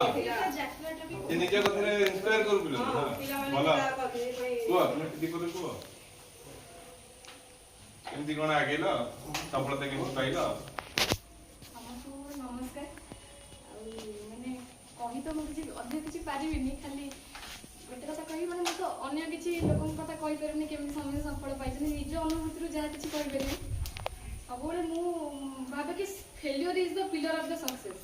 ସେ ନିଜ କଥାରେ ଇନ୍ସପାୟାର କରୁ ପିଲା ଭଲ କୁହ ତୁମେ ଦୀପରେ କୁହ କେମିତି କଣ ଆଗେଇଲ ସଫଳତା କେମିତି ପାଇଲ? ସମସ୍ତଙ୍କୁ ନମସ୍କାର। ଆଉ ମାନେ କହି ତ ମୁଁ କିଛି ଅଧିକ କିଛି ପାରିବିନି, ଖାଲି ଗୋଟେ କଥା କହିବି, ମାନେ ମୁଁ ତ ଅନ୍ୟ କିଛି ଲୋକଙ୍କ କଥା କହିପାରିବିନି କେମିତି ସମସ୍ତେ ସଫଳ ପାଇଛନ୍ତି, ନିଜ ଅନୁଭୂତିରୁ ଯାହା କିଛି କହିପାରିବି। ସବୁବେଳେ ମୁଁ ଭାବେ କି failure is the pillar of the success.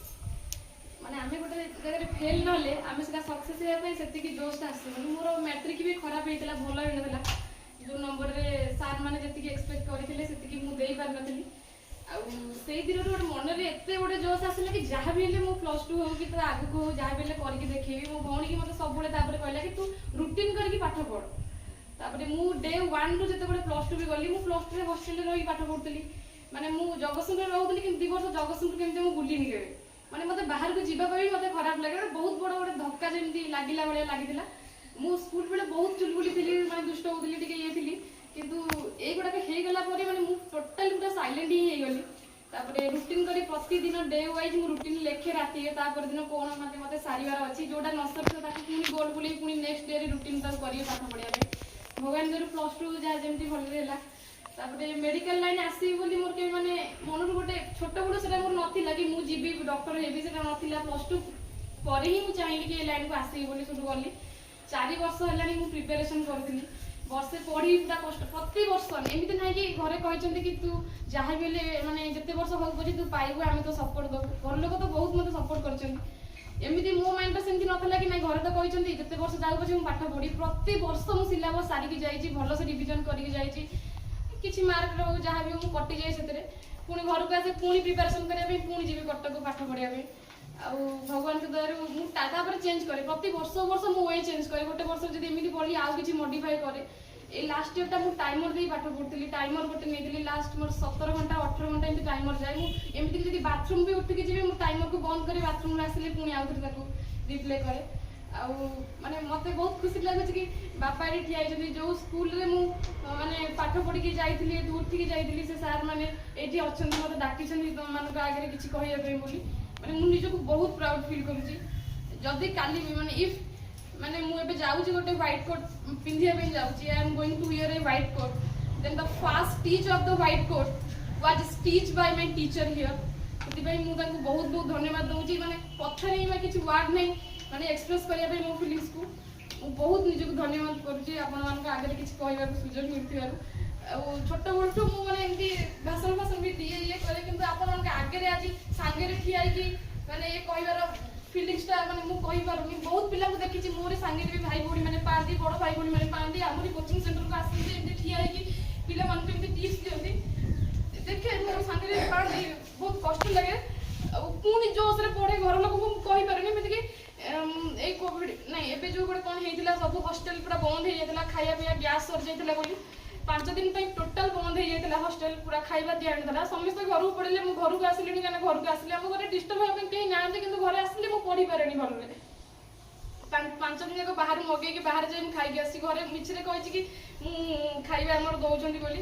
ମାନେ ଆମେ ଗୋଟେ ଜାଗାରେ ଫେଲ୍ ନହେଲେ ଆମେ ସେଟା ସକ୍ସେସ୍ ହେବା ପାଇଁ ସେତିକି ଜୋସ୍ଟା ଆସିବନି। ମୋର ମ୍ୟାଟ୍ରିକ୍ ବି ଖରାପ ହେଇଥିଲା, ଭଲ ହେଇନଥିଲା। ଯେଉଁ ନମ୍ବରରେ ସାର୍ ମାନେ ଯେତିକି ଏକ୍ସପେକ୍ଟ କରିଥିଲେ ସେତିକି ମୁଁ ଦେଇପାରିନଥିଲି। ଆଉ ସେଇ ଦିନରୁ ଗୋଟେ ମନରେ ଏତେ ଗୋଟେ ଜୋସ୍ ଆସିଲା କି ଯାହା ବି ହେଲେ ମୁଁ +2 ହଉ କି ତା ଆଗକୁ ହଉ ଯାହା ବି ହେଲେ କରିକି ଦେଖେଇବି। ମୋ ଭଉଣୀ ମୋତେ ସବୁବେଳେ ତାପରେ କହିଲା କି ତୁ ରୁଟିନ୍ କରିକି ପାଠ ପଢ଼। ତାପରେ ମୁଁ ଡେ 1ରୁ ଯେତେବେଳେ +2 ବି ଗଲି, ମୁଁ +2ରେ ହଷ୍ଟେଲରେ ରହିକି ପାଠ ପଢ଼ୁଥିଲି। ମାନେ ମୁଁ ଜଗତସିଂହପୁରରେ ରହୁଥିଲି କିନ୍ତୁ 2 ବର୍ଷ ଜଗତସିଂହପୁର କେମିତି ମୁଁ ବୁଲିନି କେବେ। ମାନେ ମୋତେ ବାହାରକୁ ଯିବା ପାଇଁ ବି ମୋତେ ଖରାପ ଲାଗେ, ବହୁତ ବଡ଼ ଗୋଟେ ଧକ୍କା ଯେମିତି ଲାଗିଲା ଭଳିଆ ଲାଗିଥିଲା। ମୁଁ ସ୍କୁଲ ବେଳେ ବହୁତ ଚୁଲବୁଲି ଥିଲି, ମାନେ ଦୁଷ୍ଟ ହଉଥିଲି, ଟିକେ ଇଏ ଥିଲି, କିନ୍ତୁ ଏଇଗୁଡ଼ାକ ହେଇଗଲା ପରେ ମାନେ ମୁଁ ଟୋଟାଲି ପୁରା ସାଇଲେଣ୍ଟ ହିଁ ହେଇଗଲି। ତାପରେ ରୁଟିନ୍ କରି ପ୍ରତିଦିନ ଡେ ୱାଇଜ୍ ମୁଁ ରୁଟିନ୍ ଲେଖେ ରାତିରେ, ତାପର ଦିନ କ'ଣ ମୋତେ ସାରିବାର ଅଛି, ଯେଉଁଟା ନ ସରିଥିବ ତାକୁ ପୁଣି ଗୋଲ ବୁଲେଇ ପୁଣି ନେକ୍ସଟ ଡେରେ ରୁଟିନ୍ ତାକୁ କରିକି ପାଠ ପଢ଼ିବା ପାଇଁ। ଭଗବାନ ଦୟାରୁ +2 ଯାହା ଯେମିତି ଭଲରେ ହେଲା। ତାପରେ ମେଡ଼ିକାଲ ଲାଇନ୍ ଆସିବି ବୋଲି ମୋର କେବେ ମାନେ ମନରୁ ଗୋଟେ ଛୋଟ ବେଳୁ ସେଟା ମୋର ନଥିଲା କି ମୁଁ ଯିବି ଡକ୍ଟର ହେବି, ସେଟା ନଥିଲା। +2 ପରେ ହିଁ ମୁଁ ଚାହିଁଲି କି ଏ ଲାଇନ୍କୁ ଆସିବି ବୋଲି, ସେଠୁ ଗଲି। 4 ବର୍ଷ ହେଲାଣି ମୁଁ ପ୍ରିପାରେସନ୍ କରୁଥିଲି। ବର୍ଷେ ପଢ଼ି ପୁରା କଷ୍ଟ, ପ୍ରତି ବର୍ଷ ଏମିତି ନାହିଁ କି ଘରେ କହିଛନ୍ତି କି ତୁ ଯାହା ବି ହେଲେ ମାନେ ଯେତେ ବର୍ଷ ହଉ ପଛେ ତୁ ପାଇବୁ, ଆମେ ତ ସପୋର୍ଟ ଦେବୁ। ଘର ଲୋକ ତ ବହୁତ ମୋତେ ସପୋର୍ଟ କରିଛନ୍ତି। ଏମିତି ମୋ ମାଇଣ୍ଡଟା ସେମିତି ନଥିଲା କି ନାଇଁ ଘରେ ତ କହିଛନ୍ତି ଯେତେ ବର୍ଷ ଯାଉ ପଛେ ମୁଁ ପାଠ ପଢ଼ି। ପ୍ରତି ବର୍ଷ ମୁଁ ସିଲାବସ୍ ସାରିକି ଯାଇଛି, ଭଲସେ ରିଭିଜନ୍ କରିକି ଯାଇଛି। କିଛି ମାର୍କ ରହୁ ଯାହା ବି ହଉ ମୁଁ କଟିଯାଏ ସେଥିରେ। ପୁଣି ଘରକୁ ଆସେ, ପୁଣି ପ୍ରିପାରେସନ୍ କରିବା ପାଇଁ ପୁଣି ଯିବି କଟକ ପାଠ ପଢ଼ିବା ପାଇଁ। ଆଉ ଭଗବାନଙ୍କ ଦୟାରୁ ମୁଁ ତାପରେ ଚେଞ୍ଜ କରେ, ପ୍ରତି ବର୍ଷ ମୁଁ ୱେ ଚେଞ୍ଜ କରେ। ଗୋଟେ ବର୍ଷ ଯଦି ଏମିତି ପଢ଼ି ଆଉ କିଛି ମଡିଫାଏ କରେ। এই ଲାଷ୍ଟ ଇୟରଟା ମୁଁ ଟାଇମର ଦେଇ ପାଠ ପଢ଼ୁଥିଲି। ଟାଇମର ଗୋଟେ ନେଇଥିଲି, ଲାଷ୍ଟ ମୋର 17 ଘଣ୍ଟା 18 ଘଣ୍ଟା ଏମିତି ଟାଇମର ଯାଏ। ମୁଁ ଏମିତି ଯଦି ବାଥରୁମ୍ ବି ଉଠିକି ଯିବି, ମୁଁ ଟାଇମରକୁ ବନ୍ଦ କରି ବାଥରୁମ୍ରୁ ଆସିଲେ ପୁଣି ଆଉଥରେ ତାକୁ ରିପ୍ଲେ କରେ। ଆଉ ମାନେ ମୋତେ ବହୁତ ଖୁସି ଲାଗୁଛି କି ବାପା ଏଠି ଠିଆ ହେଇଛନ୍ତି। ଯେଉଁ ସ୍କୁଲରେ ମୁଁ ମାନେ ପାଠ ପଢ଼ିକି ଯାଇଥିଲି, ଏଠୁ ଉଠିକି ଯାଇଥିଲି, ସେ ସାର୍ ମାନେ ଏଇଠି ଅଛନ୍ତି, ମୋତେ ଡାକିଛନ୍ତି ତୁମମାନଙ୍କ ଆଗରେ କିଛି କହିବା ପାଇଁ ବୋଲି। ମାନେ ମୁଁ ନିଜକୁ ବହୁତ ପ୍ରାଉଡ୍ ଫିଲ୍ କରୁଛି। ଯଦି କାଲି ବି ମାନେ ଇଫ୍ ମାନେ ମୁଁ ଏବେ ଯାଉଛି ଗୋଟେ ହ୍ୱାଇଟ୍ କୋଟ୍ ପିନ୍ଧିବା ପାଇଁ ଯାଉଛି, I am going to wear a white coat, then the first stitch of the white coat was stitch by my teacher here. ସେଥିପାଇଁ ମୁଁ ତାଙ୍କୁ ବହୁତ ବହୁତ ଧନ୍ୟବାଦ ଦେଉଛି। ମାନେ କଥାରେ ହିଁ କିଛି ୱାର୍ଡ ନାହିଁ ମାନେ ଏକ୍ସପ୍ରେସ୍ କରିବା ପାଇଁ ମୋ ଫିଲିଂସକୁ। ମୁଁ ବହୁତ ନିଜକୁ ଧନ୍ୟବାଦ କରୁଛି ଆପଣମାନଙ୍କ ଆଗରେ କିଛି କହିବାକୁ ସୁଯୋଗ ମିଳିଥିବାରୁ। ଆଉ ଛୋଟବେଳଠୁ ମୁଁ ମାନେ ଏମିତି ଭାଷଣ ବି ଦିଏ, ଇଏ କରେ, କିନ୍ତୁ ଆପଣଙ୍କ ଆଗରେ ଆଜି ସାଙ୍ଗରେ ଠିଆ ହେଇକି ମାନେ ଏ କହିବାର ଫିଲିଂସଟା ମାନେ ମୁଁ କହିପାରୁନି। ବହୁତ ପିଲାଙ୍କୁ ଦେଖିଛି, ମୋର ସାଙ୍ଗରେ ବି ଭାଇ ଭଉଣୀ ମାନେ ପାଆନ୍ତି, ବଡ଼ ଭାଇ ଭଉଣୀ ମାନେ ପାଆନ୍ତି, ଆମରି କୋଚିଂ ସେଣ୍ଟରକୁ ଆସନ୍ତି, ଏମିତି ଠିଆ ହେଇକି ପିଲାମାନଙ୍କୁ ଏମିତି ଟିପ୍ସ ଦିଅନ୍ତି। ଦେଖେ ମୋ ସାଙ୍ଗରେ ପାଆନ୍ତି, ବହୁତ କଷ୍ଟ ଲାଗେ। ଆଉ ପୁଣି ଜୋସ୍ରେ ପଢ଼େ, ଘର ଲୋକଙ୍କୁ ମୁଁ କହିପାରୁନି। ଏମିତିକି ଏଇ କୋଭିଡ୍ ନାଇଁ ଏବେ ଯେଉଁ ଗୋଟେ କ'ଣ ହେଇଥିଲା, ସବୁ ହଷ୍ଟେଲ ପୁରା ବନ୍ଦ ହେଇଯାଇଥିଲା, ଖାଇବା ପିଇବା ଗ୍ୟାସ୍ ସରିଯାଇଥିଲା ବୋଲି 5 ଦିନ ପାଇଁ ଟୋଟାଲ୍ ବନ୍ଦ ହେଇଯାଇଥିଲା ହଷ୍ଟେଲ, ପୁରା ଖାଇବା ଦିଆହେଇନଥିଲା। ସମସ୍ତେ ଘରକୁ ପଳେଇଲେ, ମୁଁ ଘରକୁ ଆସିଲିଣି, କାହିଁକିନା ଘରକୁ ଆସିଲେ ଆମ ଘରେ ଡିଷ୍ଟର୍ବ ହେବା ପାଇଁ କେହି ନାହାନ୍ତି, କିନ୍ତୁ ଘରେ ଆସିଲେ ମୁଁ ପଢ଼ିପାରେନି ଭଲରେ। 5 ଦିନ ଯାକ ବାହାରୁ ମଗେଇକି ବାହାରେ ଯାଇ ମୁଁ ଖାଇକି ଆସିଛି। ଘରେ ମିଛରେ କହିଛି କି ମୁଁ ଖାଇବା ଆମର ଦେଉଛନ୍ତି ବୋଲି।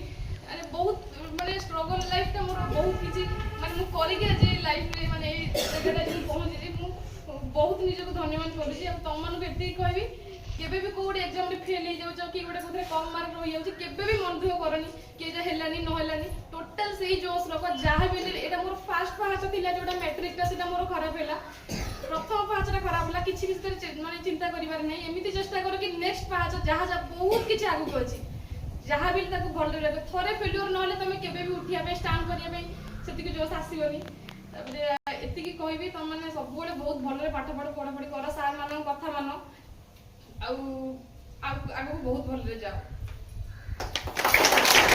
ମାନେ ବହୁତ ମାନେ ଷ୍ଟ୍ରଗଲ୍ ଲାଇଫ୍ଟା ମୋର, ବହୁତ କିଛି ମାନେ ମୁଁ କରିକି ଆଜି ଲାଇଫ୍ରେ ମାନେ ଏଇ ଜାଗାରେ ମୁଁ ପହଞ୍ଚିଛି। ମୁଁ ବହୁତ ନିଜକୁ ଧନ୍ୟବାଦ କରୁଛି। ଆଉ ତମମାନଙ୍କୁ ଏତିକି କହିବି, କେବେ ବି କେଉଁ ଗୋଟେ ଏକ୍ଜାମ୍ରେ ଫେଲ୍ ହେଇଯାଉଛ କି ଗୋଟେ କୋଉଥିରେ କମ୍ ମାର୍କ ରହିଯାଉଛି, କେବେ ବି ମନ ଦୁଃଖ କରନି କି ଏଇଟା ହେଲାନି ନ ହେଲାନି। ଟୋଟାଲ୍ ସେଇ ଜୋସ୍ ରଖ, ଯାହା ବି ହେଲେ। ଏଇଟା ମୋର ଫାଷ୍ଟ ପାହାଚ ଥିଲା, ଯେଉଁଟା ମ୍ୟାଟ୍ରିକଟା, ସେଇଟା ମୋର ଖରାପ ହେଲା। ପ୍ରଥମ ପାହାଚଟା ଖରାପ ହେଲା, କିଛି ବି ସେଥିରେ ମାନେ ଚିନ୍ତା କରିବାର ନାହିଁ। ଏମିତି ଚେଷ୍ଟା କର କି ନେକ୍ସଟ ପାହାଚ ଯାହା ବହୁତ କିଛି ଆଗକୁ ଅଛି, ଯାହା ବି ତାକୁ ଭଲରେ ଲାଗେ। ଥରେ ଫେଲ୍ୟୁର ନହେଲେ ତମେ କେବେ ବି ଉଠିବା ପାଇଁ, ଷ୍ଟାଣ୍ଡ କରିବା ପାଇଁ ସେତିକି ଜୋସ୍ ଆସିବନି। ତାପରେ ଏତିକି କହିବି, ତମମାନେ ସବୁବେଳେ ବହୁତ ଭଲରେ ପାଠ ପଢ଼ାପଢ଼ି କର, ସାର୍ ମାନଙ୍କ କଥା ମାନ, ଆଉ ଆଗକୁ ବହୁତ ଭଲରେ ଯାଅ।